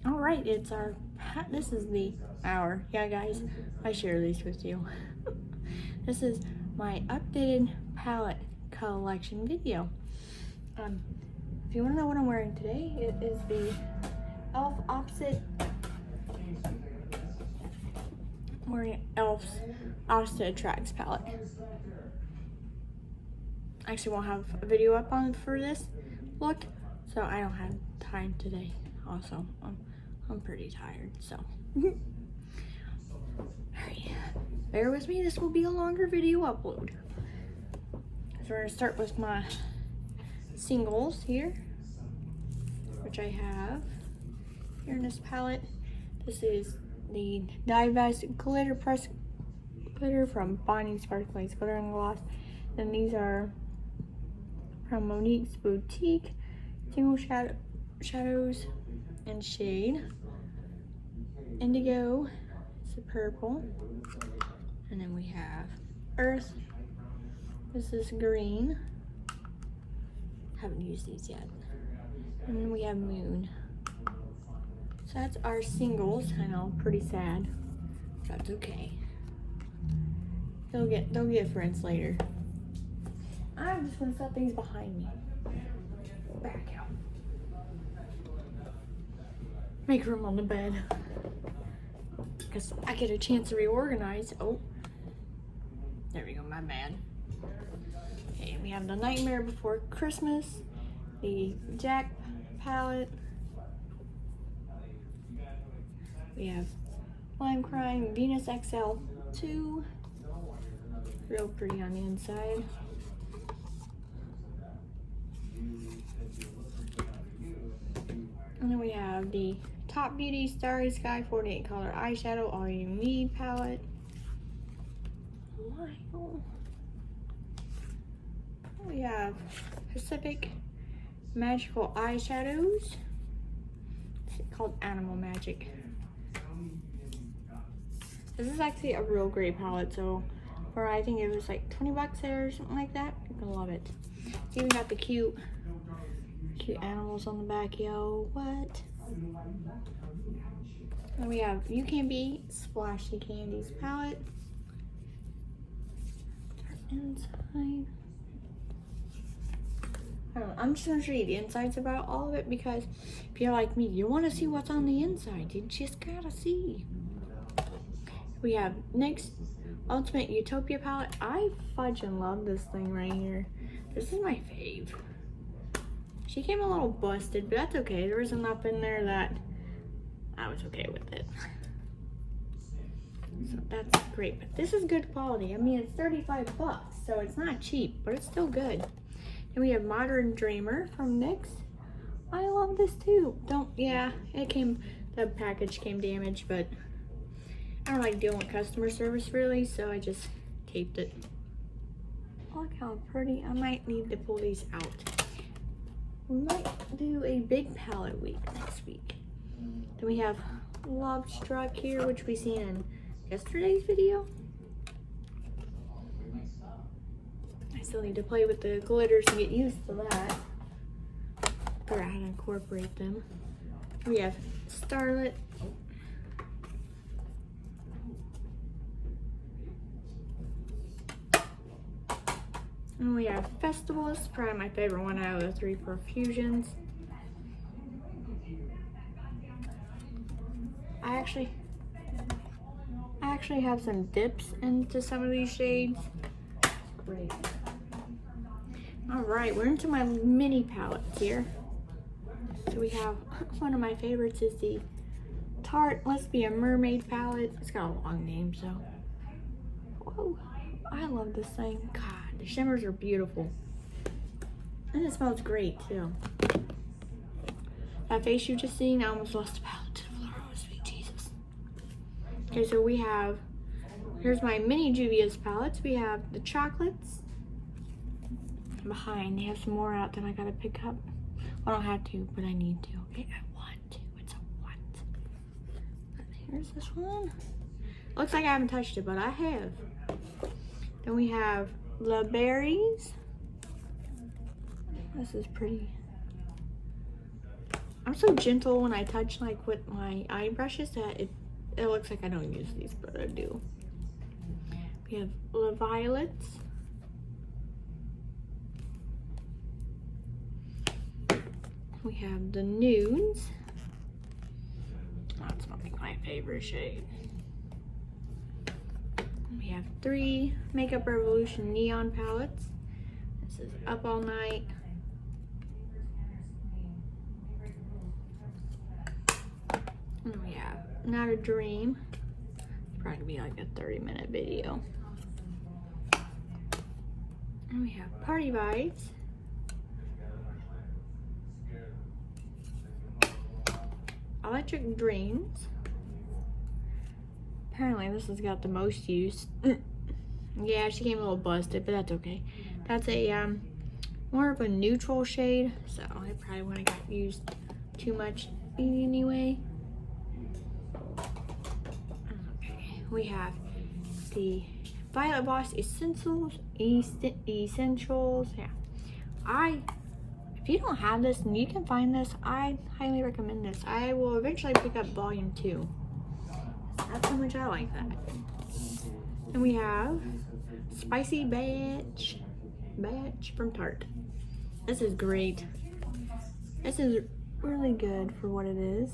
All right, this is yeah guys, I share these with you. This is my updated palette collection video. If you want to know what I'm wearing today, it is the Elf's Opposite Attracts palette. I actually won't have a video up on for this look, so I don't have time today. Also, I'm pretty tired, so. Alright, bear with me, this will be a longer video upload. So we're gonna start with my singles here, which I have here in this palette. This is the Divest Glitter Press Glitter from Bonding Sparkling Glitter and Gloss. Then these are from Monique's Boutique, Single Shadows and Shade. Indigo, it's a purple. And then we have Earth. This is green. Haven't used these yet. And then we have Moon. So that's our singles. I know, pretty sad. That's okay. They'll get friends later. I'm just gonna set these behind me. Back out. Make room on the bed. Because I get a chance to reorganize. Oh, there we go, my bad. Okay, we have the Nightmare Before Christmas, the Jack palette. We have Lime Crime Venus XL2. Real pretty on the inside. And then we have the Top Beauty Starry Sky 48 color eyeshadow all you need palette. Wow. We have Pacific Magical Eyeshadows. It's called Animal Magic. This is actually a real great palette, so for I think it was like 20 bucks there or something like that. You're gonna love it. See, we got the cute animals on the back, yo. What? Then we have You Can Be Splashy Candies palette. Inside. I don't know, I'm just gonna show you the insides about all of it because if you're like me, you want to see what's on the inside. You just gotta see. We have NYX Ultimate Utopia palette. I fudging love this thing right here. This is my fave. She came a little busted, but that's okay. There was enough in there that I was okay with it. So that's great, but this is good quality. I mean, it's 35 bucks, so it's not cheap, but it's still good. And we have Modern Dreamer from NYX. I love this too. The package came damaged, but I don't like dealing with customer service really, so I just taped it. Look how pretty. I might need to pull these out. We might do a big palette week next week. Then we have Love Struck here, which we seen in yesterday's video. I still need to play with the glitters and get used to that. Figure out how to incorporate them. We have Starlit. And we have Festival. This is probably my favorite one out of the 3 Profusions. I actually have some dips into some of these shades. It's great. All right, we're into my mini palettes here. So we have one of my favorites is the Tarte Let's Be a Mermaid palette. It's got a long name, so. Whoa, I love this thing. God. The shimmers are beautiful. And it smells great too. That face you just seen, I almost lost the palette to the floor. Oh, sweet Jesus. Okay, so here's my mini Juvia's palettes. We have the chocolates. Behind, they have some more out that I gotta pick up. I don't have to, but I need to. Okay, I want to. It's a want. Here's this one. Looks like I haven't touched it, but I have. Then we have the berries. This is pretty. I'm so gentle when I touch like with my eye brushes that it looks like I don't use these, but I do. We have the violets. We have the nudes. That's my favorite shade. We have 3 Makeup Revolution Neon palettes. This is Up All Night. And we have Not a Dream. It's probably be like a 30-minute video. And we have Party Vibes. Electric Dreams. Apparently this has got the most use. Yeah, she came a little busted, but that's okay. That's a more of a neutral shade, so I probably wouldn't have got used too much anyway. Okay, we have the Violet Voss Essentials. Yeah, if you don't have this and you can find this, I highly recommend this. I will eventually pick up volume 2. That's how much I like that. And we have Spicy Batch from Tarte. This is great. This is really good for what it is.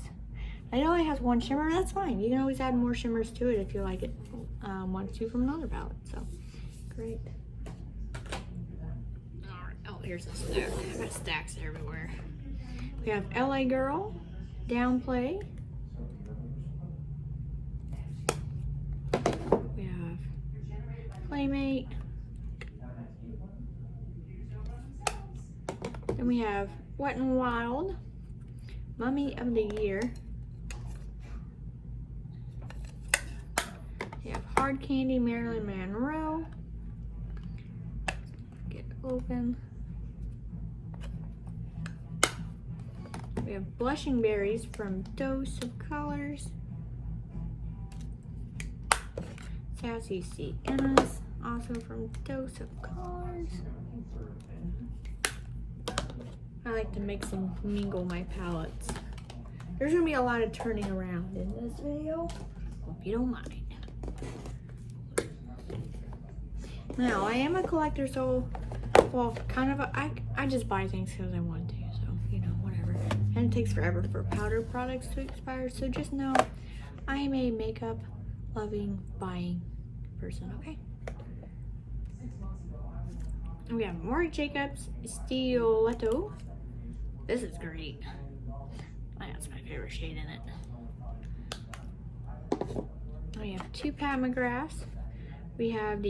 It only has 1 shimmer, that's fine. You can always add more shimmers to it if you like it. Want to from another palette, so great. Alright, oh, here's a stack. I've got stacks everywhere. We have LA Girl, Downplay. We have Playmate. Then we have Wet n Wild, Mummy of the Year. We have Hard Candy, Marilyn Monroe. Get it open. We have Blushing Berries from Dose of Colors. Sassy Siennas, also from Dose of Colors. I like to mix and mingle my palettes. There's gonna be a lot of turning around in this video. Hope you don't mind. Now, I am a collector, so, well, kind of, I just buy things because I want to, so, you know, whatever. And it takes forever for powder products to expire, so just know I am a makeup loving, buying person, okay? We have Marc Jacobs Stiletto. This is great. That's my favorite shade in it. We have 2 Pat McGraths. We have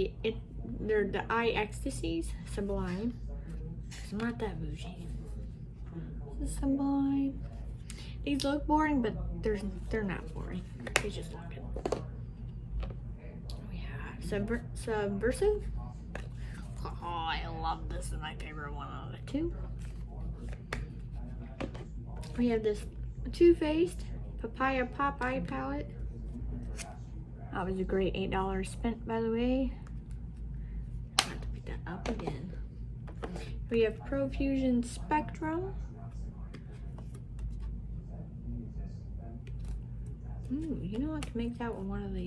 they're the Eye Ecstasies, Sublime. I'm not that bougie. This is Sublime. These look boring, but they're not boring. They just look good. We have Subversive. Oh, I love this. This is my favorite one out of the 2. We have this Too Faced Papaya Pop Eye Palette. That was a great $8 spent, by the way. I have to pick that up again. We have Profusion Spectrum. You know, I can make that with one of the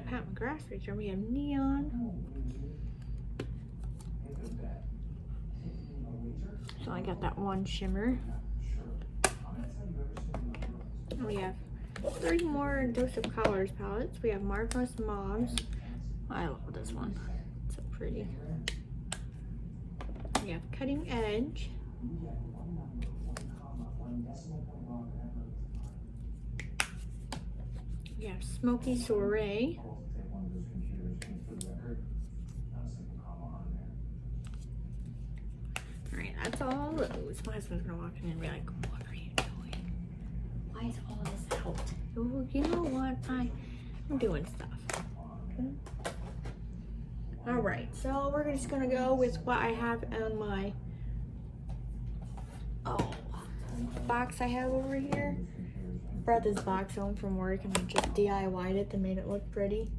Pat McGrath picture. We have Neon. So I got that 1 shimmer. We have 3 more Dose of Colors palettes. We have Marvelous Mobs. I love this one. It's so pretty. We have Cutting Edge. We have Smoky Soiree. Alright, that's all those. My husband's gonna walk in and be like, what are you doing? Why is all this out? Oh, you know what? I'm doing stuff. Okay. Alright, so we're just gonna go with what I have on my box I have over here. Brought this box home from work and I just DIY'd it to make it look pretty.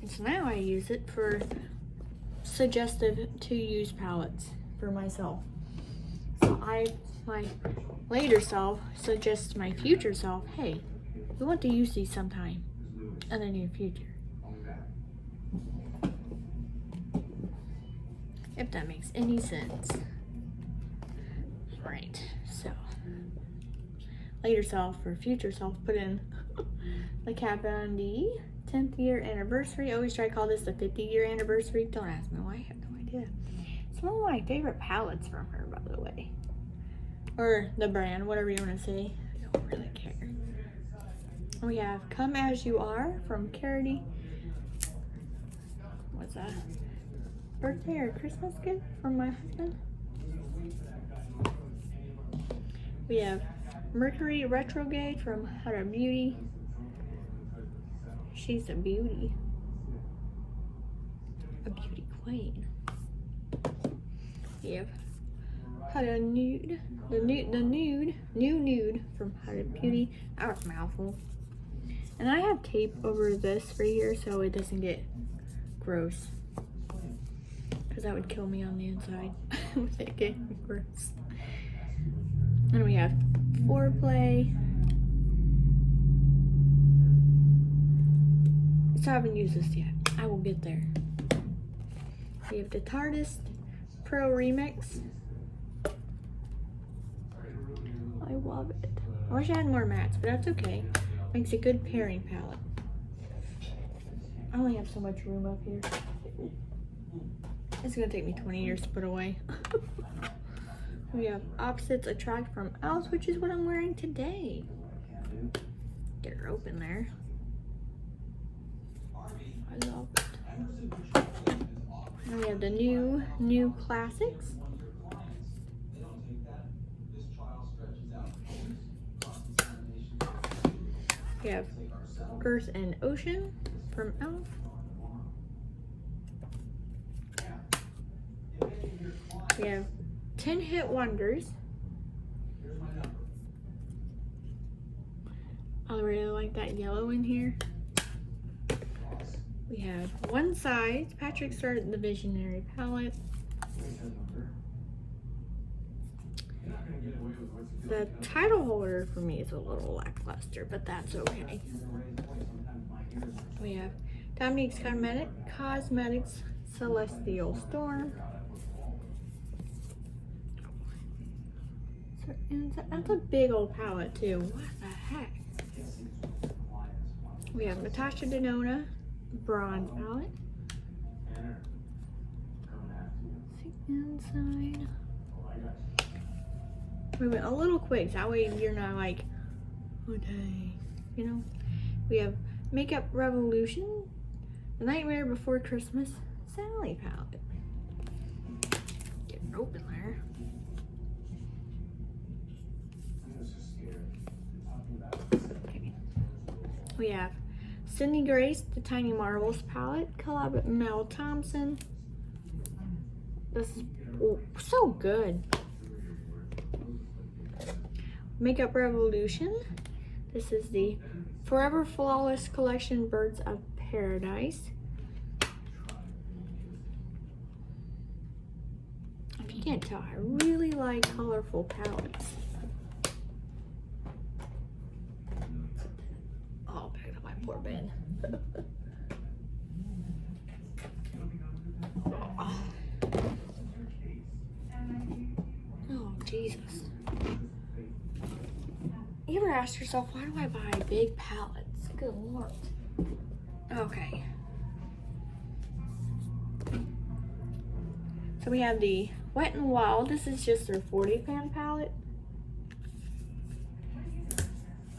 And so now I use it for suggestive to use palettes for myself. So my later self suggests my future self, hey, we want to use these sometime in the near future. If that makes any sense. Right, so later self or future self put in the Kvd 10th year anniversary. I always try to call this the 50-year anniversary. Don't ask me why, I have no idea. It's one of my favorite palettes from her, by the way. Or the brand, whatever you want to say. I don't really care. We have Come As You Are from Kvd. What's that? Birthday or Christmas gift from my husband. We have Mercury Retrograde from Huda Beauty. She's a beauty. A beauty queen. We have Huda Nude. The new nude from Huda Beauty. That was a mouthful. And I have tape over this right here so it doesn't get gross. Because that would kill me on the inside with it getting gross. And we have Foreplay. So I haven't used this yet. I will get there. We have the Tardis Pro Remix. I love it. I wish I had more mattes, but that's okay. Makes a good pairing palette. I only have so much room up here. It's gonna take me 20 years to put away. We have Opposites Attract from Else, which is what I'm wearing today. Get her open there. I love it. And we have the new classics. We have Earth and Ocean from Elf. We have 10 Hit Wonders. I really like that yellow in here. We have One Size. Patrick started the Visionary palette. The title holder for me is a little lackluster, but that's okay. We have Dominique's Cosmetics Celestial Storm. That's a big old palette too. What the heck? We have Natasha Denona Bronze palette. The inside. We went a little quick, that way you're not like, oh dang, you know. We have Makeup Revolution, The Nightmare Before Christmas Sally palette. Get it open there. Okay. We have Sydney Grace, The Tiny Marvels palette, collab with Mel Thompson. This is so good. Makeup Revolution. This is the Forever Flawless Collection Birds of Paradise. If you can't tell, I really like colorful palettes. Oh, back to my poor bed. Oh, Jesus. You ever ask yourself, why do I buy big palettes? Good Lord. Okay. So we have the Wet n Wild. This is just their 40 pan palette.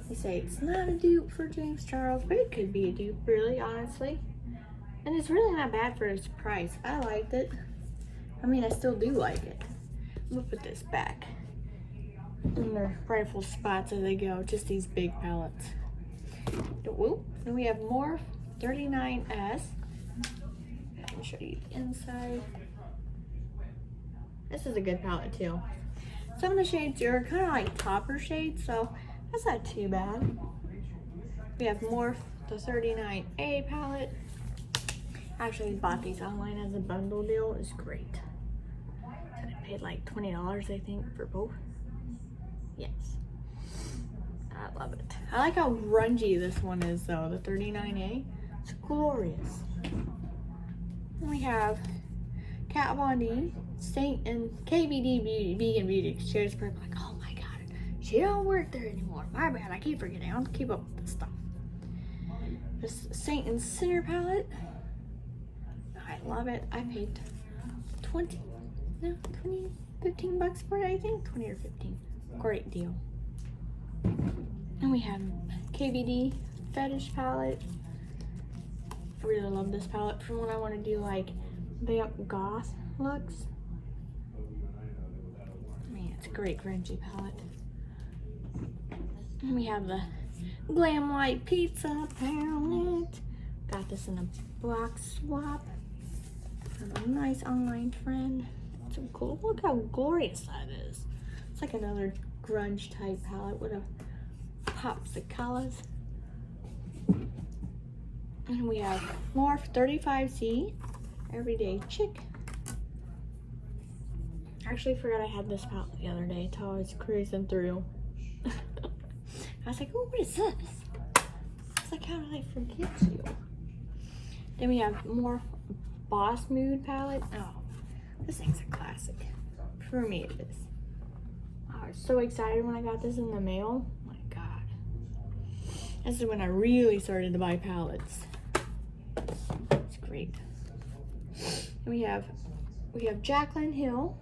They say it's not a dupe for James Charles, but it could be a dupe, really, honestly. And it's really not bad for its price. I liked it. I mean, I still do like it. I'm gonna put this back in their rightful spots as they go. Just these big palettes. Then we have Morph 39S. Let me show you the inside. This is a good palette too. Some of the shades are kind of like topper shades, so that's not too bad. We have Morph, the 39A palette. I actually bought these online as a bundle deal. It's great. paid like $20, I think, for both. Yes. I love it. I like how grungy this one is, though. The 39A. It's glorious. And we have Kat Von D, Saint, and KVD Beauty, Vegan Beauty. She was like, oh my god, she don't work there anymore. My bad, I keep forgetting. I don't keep up with this stuff. This Saint and Sinner palette. I love it. I paid 15 bucks for it, I think. 20 or 15. Great deal. And we have Kvd Fetish Palette. I really love this palette for when I want to do like vamp goth looks. Man, it's a great grungy palette. And we have the Glam White Pizza palette. Got this in a black swap. Have a nice online trend. It's so cool. Look how glorious that is. It's like another grunge type palette with a pops of colors. And we have Morph 35C Everyday Chick. I actually forgot I had this palette the other day until I was cruising through. I was like, oh, what is this? It's like, how did I forget you? Then we have Morph Boss Mood palette. Oh, this thing's a classic. For me, it is. I was so excited when I got this in the mail. Oh my god. This is when I really started to buy palettes. It's great. And we have Jaclyn Hill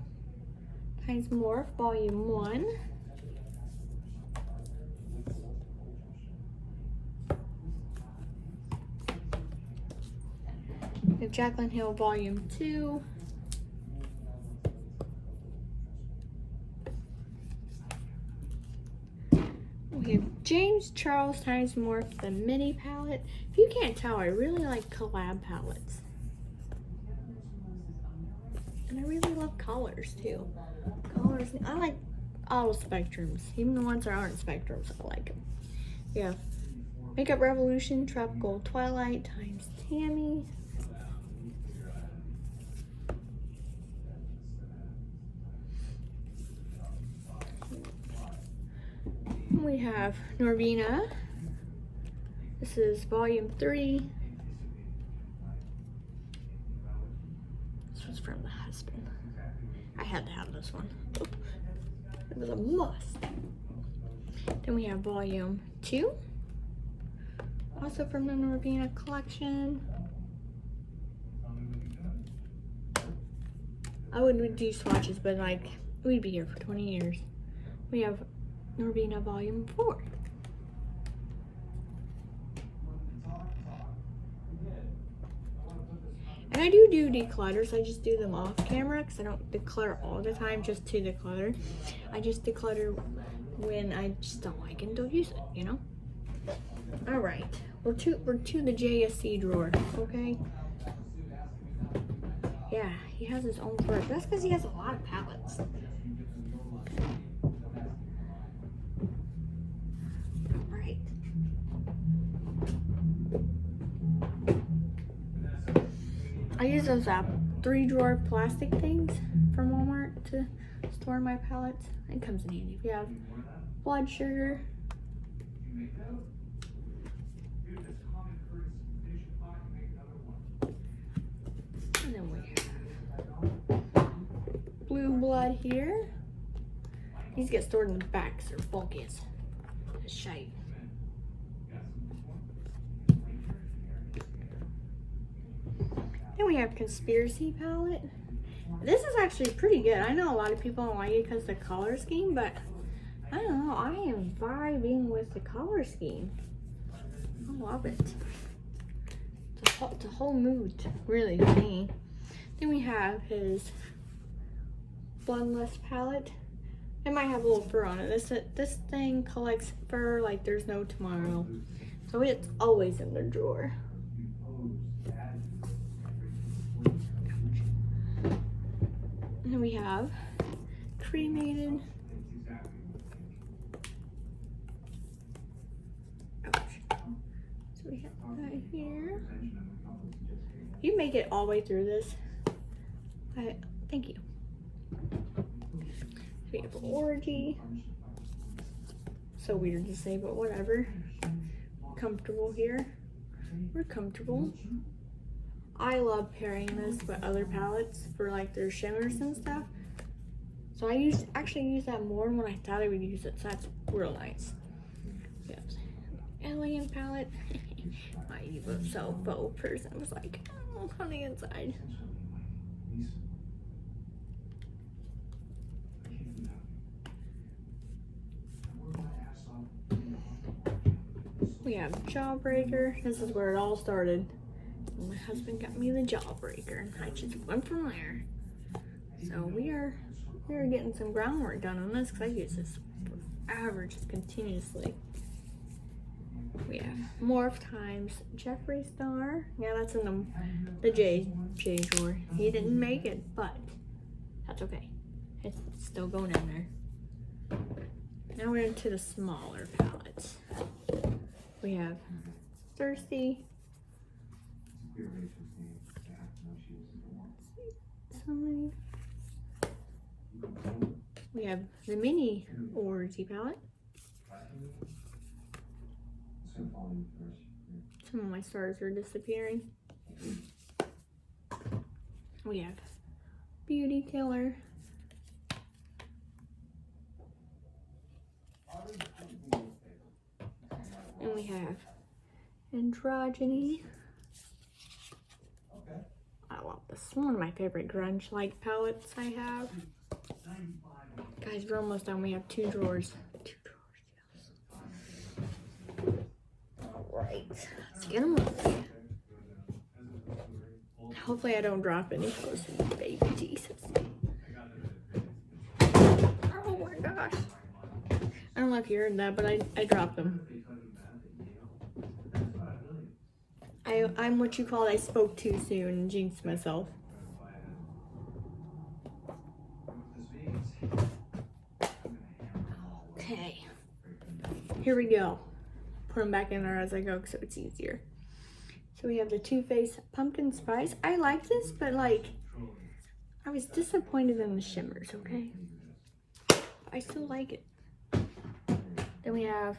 times Morph Volume 1. We have Jaclyn Hill Volume 2. We have James Charles times Morph the Mini palette. If you can't tell, I really like collab palettes. And I really love colors too. Colors, I like all spectrums. Even the ones that aren't spectrums, I like them. We have Makeup Revolution Tropical Twilight times Tammy. We have Norbena. This is Volume 3. This was from the husband. I had to have this one. It was a must. Then we have Volume 2. Also from the Norbena collection. I wouldn't do swatches, but like, we'd be here for 20 years. We have Norbena Volume 4. And I do declutters. I just do them off camera because I don't declutter all the time just to declutter. I just declutter when I just don't like it and don't use it, you know? Alright. We're to the JSC drawer, okay? Yeah, he has his own drawer. That's because he has a lot of palettes. I use those 3-drawer plastic things from Walmart to store my palettes. It comes in handy. If you have blood sugar, and then we have blue blood here. These get stored in the back because they're bulky as shite. Then we have Conspiracy palette. This is actually pretty good. I know a lot of people don't like it because of the color scheme, but I don't know. I am vibing with the color scheme. I love it. It's a whole mood, really, to me. Then we have his Bloodlust palette. It might have a little fur on it. This thing collects fur like there's no tomorrow. So it's always in the drawer. And then we have Cremated. Ouch. So we have that here. You make it all the way through this. Thank you. We have Orgy. So weird to say, but whatever. Comfortable here. We're comfortable. I love pairing this with other palettes for like their shimmers and stuff. So I actually use that more when I thought I would use it, so that's real nice. Yes. Alien palette. My evil self-bow person was like, oh, on the inside. We have Jawbreaker. This is where it all started. My husband got me the Jawbreaker, and I just went from there. So we are getting some groundwork done on this because I use this forever, just continuously. We have Morph times Jeffree Star. Yeah, that's in the J drawer. He didn't make it, but that's okay. It's still going in there. Now we're into the smaller palettes. We have Thirsty. We have the mini Orgy palette. Some of my stars are disappearing. We have Beauty Killer. And we have Androgyny. I love this. One of my favorite grunge-like palettes I have. Guys, we're almost done. We have 2 drawers. 2 drawers, yes. Alright, let's get them up. Hopefully I don't drop any clothes. Baby Jesus. Oh my gosh. I don't know if you heard that, but I dropped them. I'm what you call I spoke too soon and jinxed myself. Okay. Here we go. Put them back in there as I go so it's easier. So we have the Too Faced Pumpkin Spice. I like this, but like, I was disappointed in the shimmers, okay? I still like it. Then we have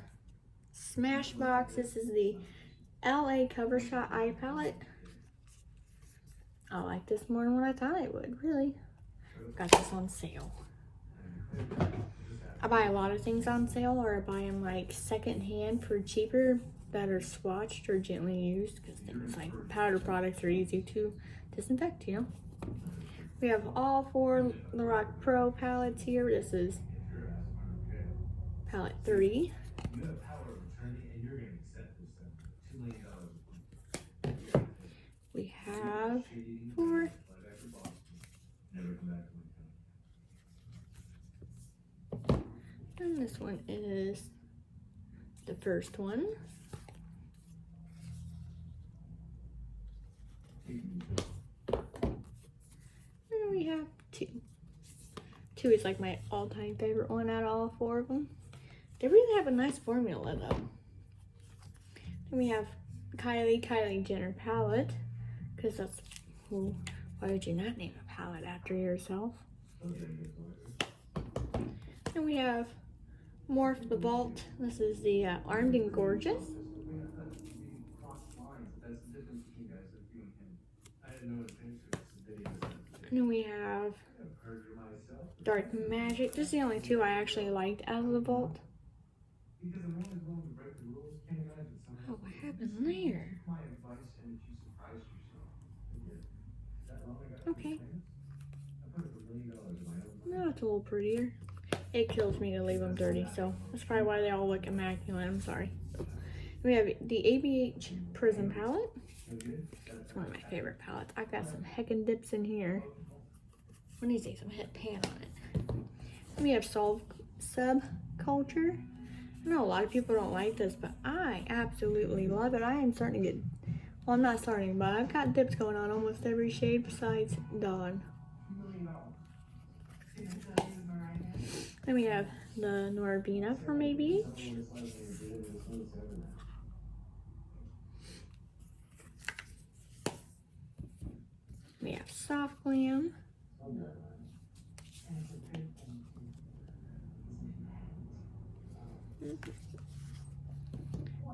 Smashbox. This is the LA Cover Shot Eye Palette. I like this more than what I thought I would, really. Got this on sale. I buy a lot of things on sale, or I buy them like second hand for cheaper that are swatched or gently used, because things like powder products are easy to disinfect, you know. We have all 4 Lorac Pro palettes here. This is palette 3. We have 4. And this one is the first one. And we have 2. 2 is like my all-time favorite one out of all 4 of them. They really have a nice formula though. Then we have Kylie Jenner palette, because that's, well, why would you not name a palette after yourself? And we have Morph the Vault. This is the Armed and Gorgeous. And then we have Dark Magic. This is the only 2 I actually liked out of the vault. Oh, what happened there? Okay. Now it's a little prettier. It kills me to leave them dirty, so that's probably why they all look immaculate. I'm sorry. We have the Abh Prism Palette. It's one of my favorite palettes. I've got some heckin' dips in here. When these days, I'm gonna hit pan on it. We have Subculture. I know a lot of people don't like this, but I absolutely love it. I am starting to get, well, I'm not starting, but I've got dips going on almost every shade besides Dawn. Then we have the Norbena from Abh. We have Soft Glam.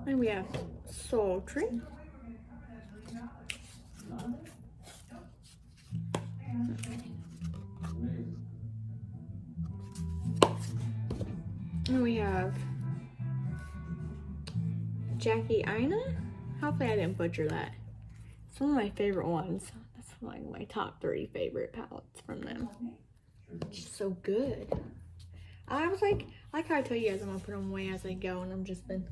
And we have Sultry. And we have Jackie Aina. Hopefully I didn't butcher that. It's one of my favorite ones. That's like my top 3 favorite palettes from them. It's so good. I was like how I tell you guys, I'm gonna put them away as I go, and I've just been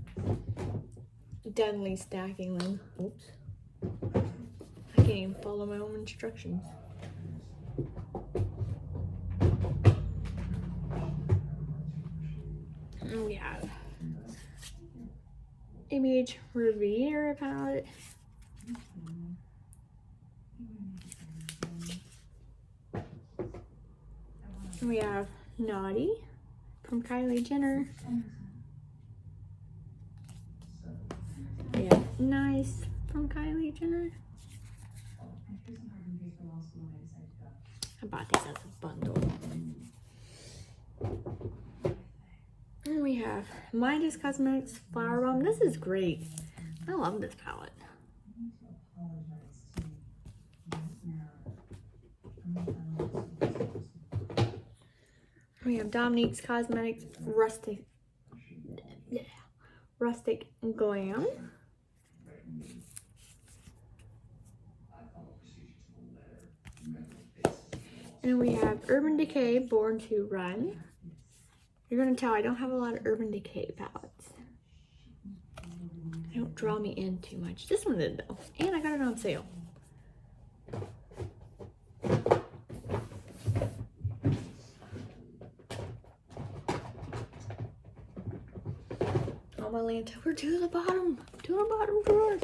deadly stacking them. Oops. I can't even follow my own instructions. And we have Abh Riviera palette. And we have Naughty from Kylie Jenner. We have Nice from Kylie Jenner. I bought these as a bundle. And we have Midas Cosmetics Flower Bomb. This is great. I love this palette. We have Dominique's Cosmetics Rustic Glam. And we have Urban Decay Born to Run. You're gonna tell I don't have a lot of Urban Decay palettes. They don't draw me in too much. This one did though, and I got it on sale. Oh my Lanta, we're to the bottom drawer.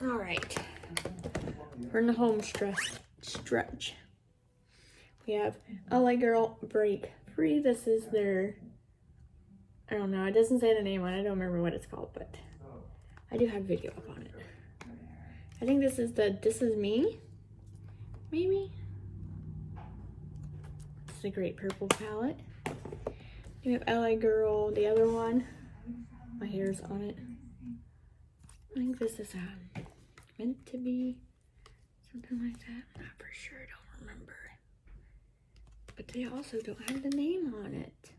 All right, we're in the home stretch. We have LA Girl Break Free. This is their, I don't know, it doesn't say the name on it. I don't remember what it's called, but I do have a video up on it. I think this is the This Is Me, maybe? This is a great purple palette. We have LA Girl, the other one. My hair's on it. I think this is Meant to Be, something like that. I'm not for sure, I don't remember. But they also don't have the name on it.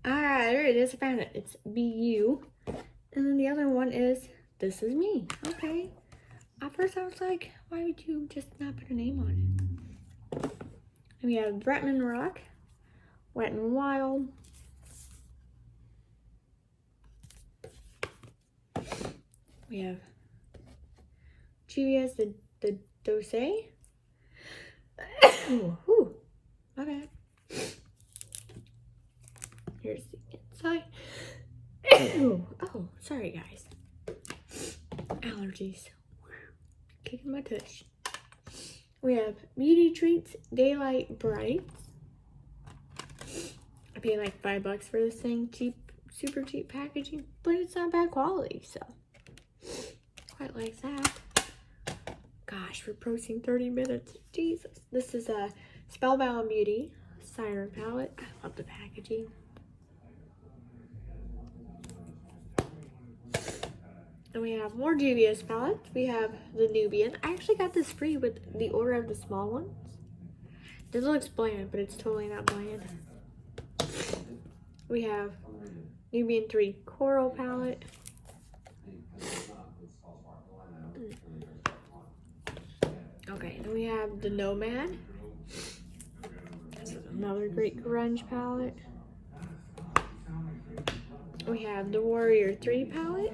Ah, there it is, I found it. It's BU. And then the other one is This Is Me. Okay. At first I was like, why would you just not put a name on it? And we have Bretman Rock, Wet n Wild. We have Juvia's the Dose. Ooh, my bad. Here's the inside. Oh, sorry guys. Allergies. Kicking my tush. We have Beauty Treats Daylight Brights. I paid like $5 for this thing. Cheap, super cheap packaging, but it's not bad quality, so quite like that. Gosh, we're approaching 30 minutes. Jesus. This is a Spellbound Beauty Siren palette. I love the packaging. And we have more Juvia's palettes. We have the Nubian. I actually got this free with the order of the small ones. This looks bland, but it's totally not bland. We have Nubian 3 Coral palette. Okay, then we have the Nomad. This is another great grunge palette. We have the Warrior 3 palette.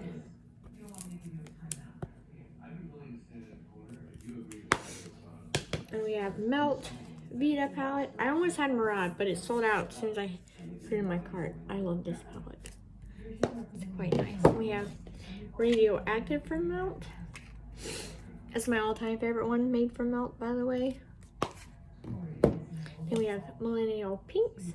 And we have Melt Vita palette. I almost had Mirage, but it sold out as soon as I put it in my cart. I love this palette. It's quite nice. And we have Radioactive from Melt. That's my all-time favorite one, made from Melt, by the way. Then we have Millennial Pinks.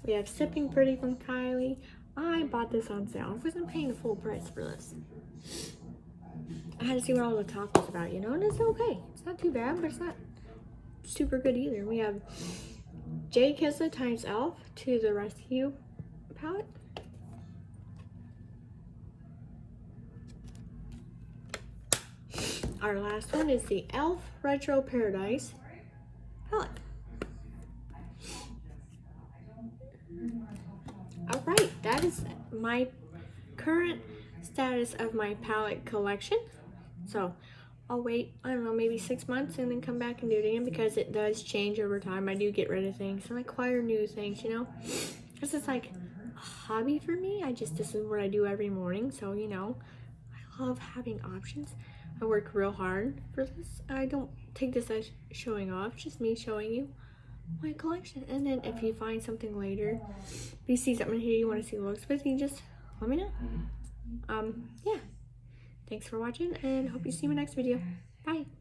We have Sipping Pretty from Kylie. I bought this on sale. I wasn't paying full price for this. I had to see what all the talk was about, you know, and it's okay. It's not too bad, but it's not super good either. We have J. Kissa times Elf to the Rescue palette. Our last one is the Elf Retro Paradise palette. Alright, that is my current status of my palette collection. So I'll wait, I don't know, maybe 6 months and then come back and do it again because it does change over time. I do get rid of things and I acquire new things, you know. This is like a hobby for me. This is what I do every morning. So, you know, I love having options. I work real hard for this. I don't take this as showing off, just me showing you my collection. And then if you find something later, if you see something here you want to see looks with, you just let me know. Yeah. Thanks for watching and hope you see my next video. Bye.